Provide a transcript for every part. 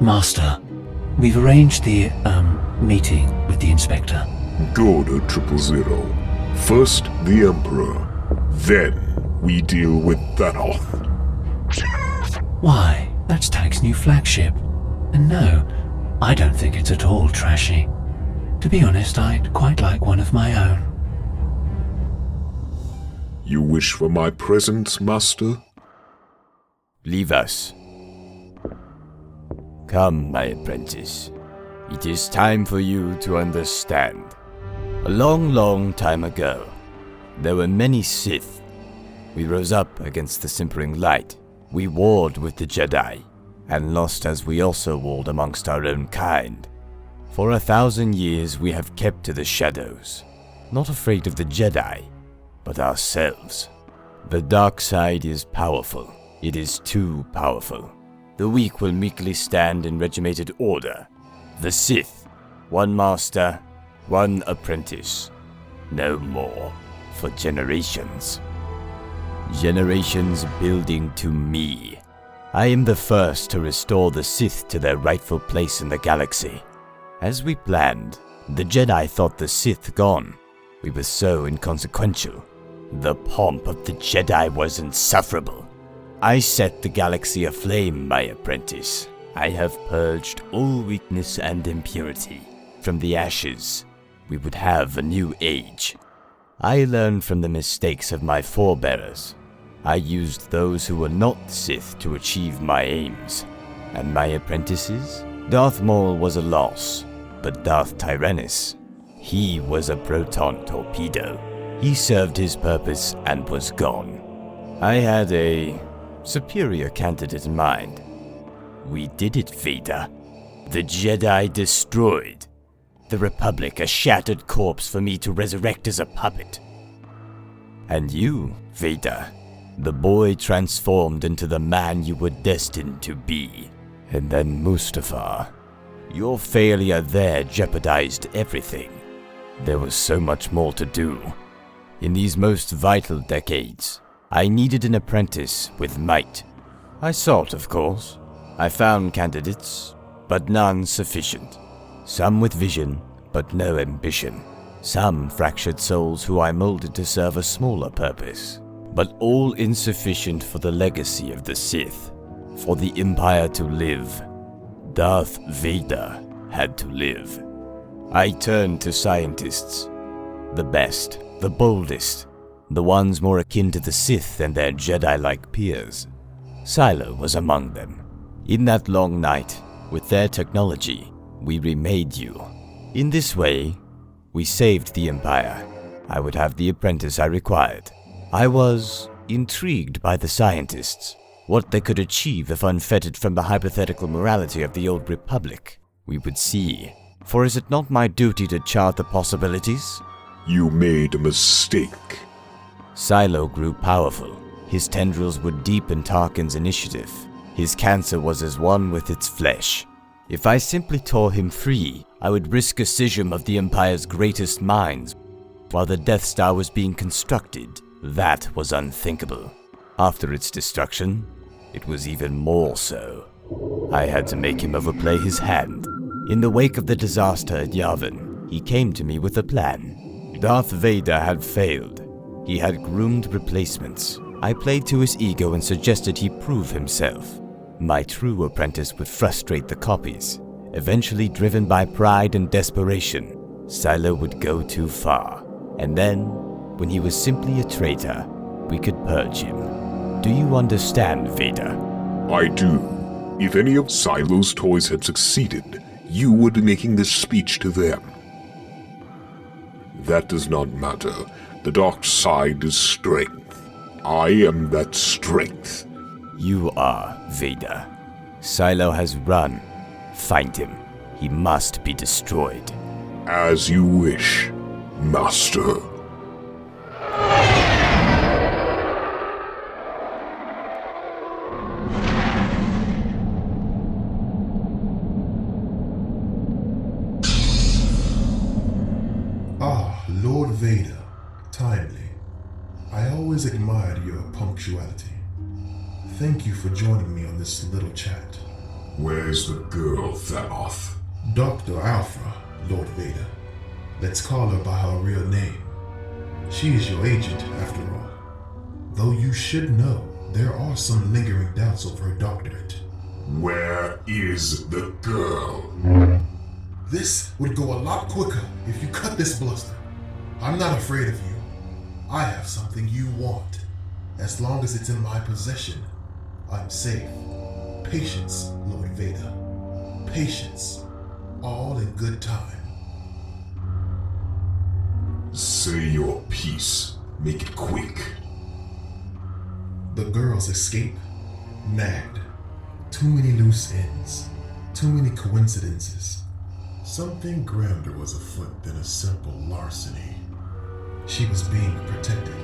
Master, we've arranged the, meeting with the Inspector. Order 000. First the Emperor, then we deal with Thanoth. Why, that's Tag's new flagship. And no, I don't think it's at all trashy. To be honest, I'd quite like one of my own. You wish for my presence, Master? Leave us. Come, my apprentice. It is time for you to understand. A long, long time ago, there were many Sith. We rose up against the simpering light. We warred with the Jedi, and lost as we also warred amongst our own kind. For 1,000 years we have kept to the shadows, not afraid of the Jedi, but ourselves. The dark side is powerful. It is too powerful. The weak will meekly stand in regimented order. The Sith, one master, one apprentice. No more. For generations. Generations building to me. I am the first to restore the Sith to their rightful place in the galaxy. As we planned, the Jedi thought the Sith gone. We were so inconsequential. The pomp of the Jedi was insufferable. I set the galaxy aflame, my apprentice. I have purged all weakness and impurity. From the ashes, we would have a new age. I learned from the mistakes of my forebears. I used those who were not Sith to achieve my aims. And my apprentices? Darth Maul was a loss, but Darth Tyrannus, he was a proton torpedo. He served his purpose and was gone. I had a superior candidate in mind. We did it, Vader. The Jedi destroyed. The Republic a shattered corpse for me to resurrect as a puppet. And you, Vader, the boy transformed into the man you were destined to be. And then Mustafar. Your failure there jeopardized everything. There was so much more to do. In these most vital decades, I needed an apprentice with might. I sought, of course. I found candidates, but none sufficient. Some with vision, but no ambition. Some fractured souls who I molded to serve a smaller purpose, but all insufficient for the legacy of the Sith, for the Empire to live. Darth Vader had to live. I turned to scientists, the best, the boldest, the ones more akin to the Sith than their Jedi-like peers. Silo was among them. In that long night, with their technology, we remade you. In this way, we saved the Empire. I would have the apprentice I required. I was intrigued by the scientists, what they could achieve if unfettered from the hypothetical morality of the old Republic. We would see. For is it not my duty to chart the possibilities? You made a mistake. Silo grew powerful. His tendrils were deep in Tarkin's initiative. His cancer was as one with its flesh. If I simply tore him free, I would risk a schism of the Empire's greatest minds. While the Death Star was being constructed, that was unthinkable. After its destruction, it was even more so. I had to make him overplay his hand. In the wake of the disaster at Yavin, he came to me with a plan. Darth Vader had failed. He had groomed replacements. I played to his ego and suggested he prove himself. My true apprentice would frustrate the copies. Eventually, driven by pride and desperation, Silo would go too far. And then, when he was simply a traitor, we could purge him. Do you understand, Vader? I do. If any of Silo's toys had succeeded, you would be making this speech to them. That does not matter. The dark side is strength. I am that strength. You are, Vader. Silo has run. Find him. He must be destroyed. As you wish, Master. Lord Vader, timely. I always admired your punctuality. Thank you for joining me on this little chat. Where's the girl, Thamoth? Dr. Alpha, Lord Vader. Let's call her by her real name. She is your agent, after all. Though you should know, there are some lingering doubts over her doctorate. Where is the girl? This would go a lot quicker if you cut this bluster. I'm not afraid of you. I have something you want. As long as it's in my possession, I'm safe. Patience, Lord Vader. Patience. All in good time. Say your piece. Make it quick. The girl's escape? Nagged. Too many loose ends. Too many coincidences. Something grander was afoot than a simple larceny. She was being protected.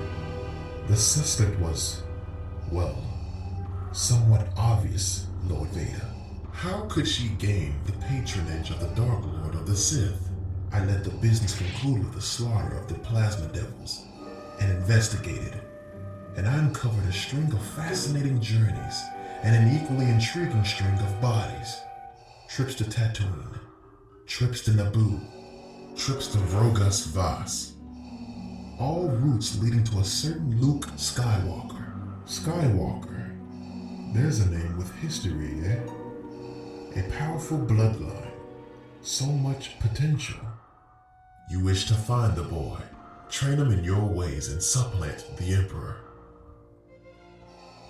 The suspect was, well, somewhat obvious, Lord Vader. How could she gain the patronage of the Dark Lord of the Sith? I let the business conclude with the slaughter of the Plasma Devils and investigated. And I uncovered a string of fascinating journeys and an equally intriguing string of bodies. Trips to Tatooine, trips to Naboo, trips to Vrogas Vas. All routes leading to a certain Luke Skywalker. Skywalker. There's a name with history, eh? A powerful bloodline. So much potential. You wish to find the boy, train him in your ways and supplant the Emperor.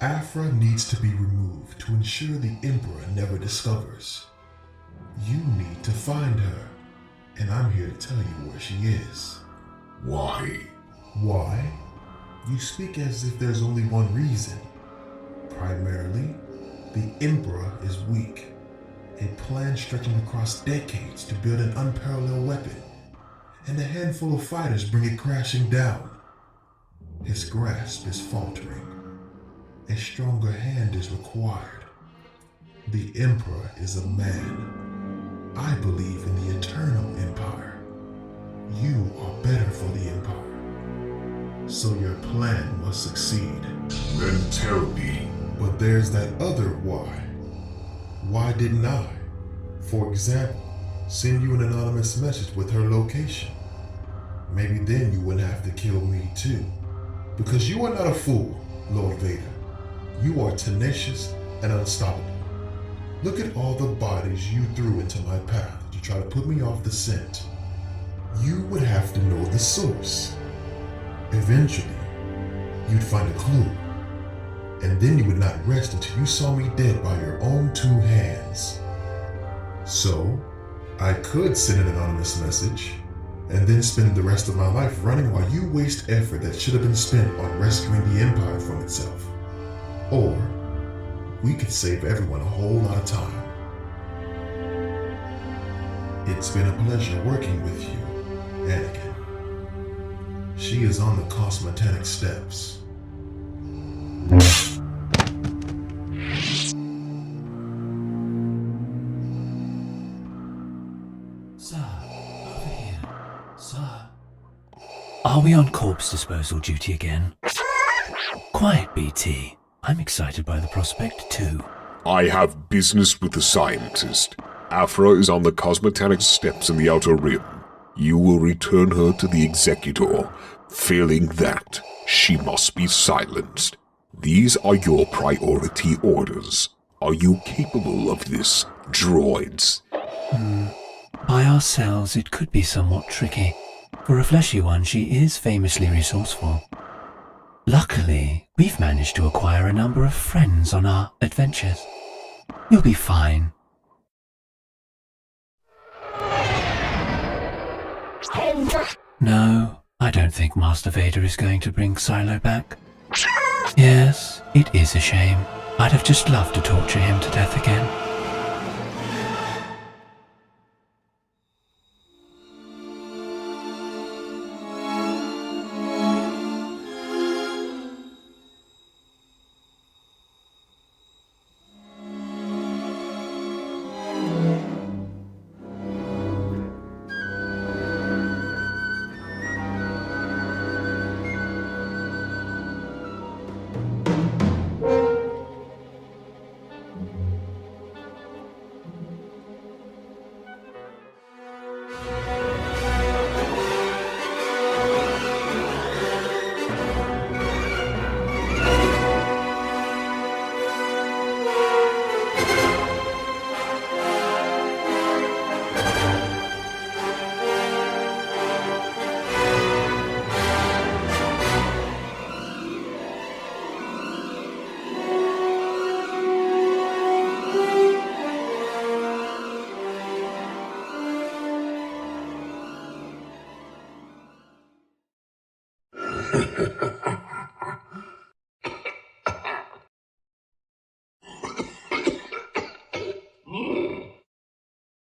Aphra needs to be removed to ensure the Emperor never discovers. You need to find her, and I'm here to tell you where she is. Why? Why? You speak as if there's only one reason. Primarily, the Emperor is weak. A plan stretching across decades to build an unparalleled weapon, and a handful of fighters bring it crashing down. His grasp is faltering. A stronger hand is required. The Emperor is a man. I believe in the Eternal Empire. You are better for the Empire. So your plan must succeed. Then tell me. But there's that other why. Why didn't I, for example, send you an anonymous message with her location? Maybe then you wouldn't have to kill me too. Because you are not a fool, Lord Vader. You are tenacious and unstoppable. Look at all the bodies you threw into my path to try to put me off the scent. You would have to know the source. Eventually, you'd find a clue. And then you would not rest until you saw me dead by your own two hands. So, I could send an anonymous message, and then spend the rest of my life running while you waste effort that should have been spent on rescuing the Empire from itself. Or, we could save everyone a whole lot of time. It's been a pleasure working with you, Anakin. She is on the Cosmotanic steps. Sir, over here. Sir. Are we on corpse disposal duty again? Quiet, BT. I'm excited by the prospect too. I have business with the scientist. Aphra is on the Cosmotanic steps in the Outer Rim. You will return her to the Executor. Failing that, she must be silenced. These are your priority orders. Are you capable of this, droids? By ourselves, it could be somewhat tricky. For a fleshy one, she is famously resourceful. Luckily, we've managed to acquire a number of friends on our adventures. You'll be fine. No, I don't think Master Vader is going to bring Silo back. Yes, it is a shame. I'd have just loved to torture him to death again.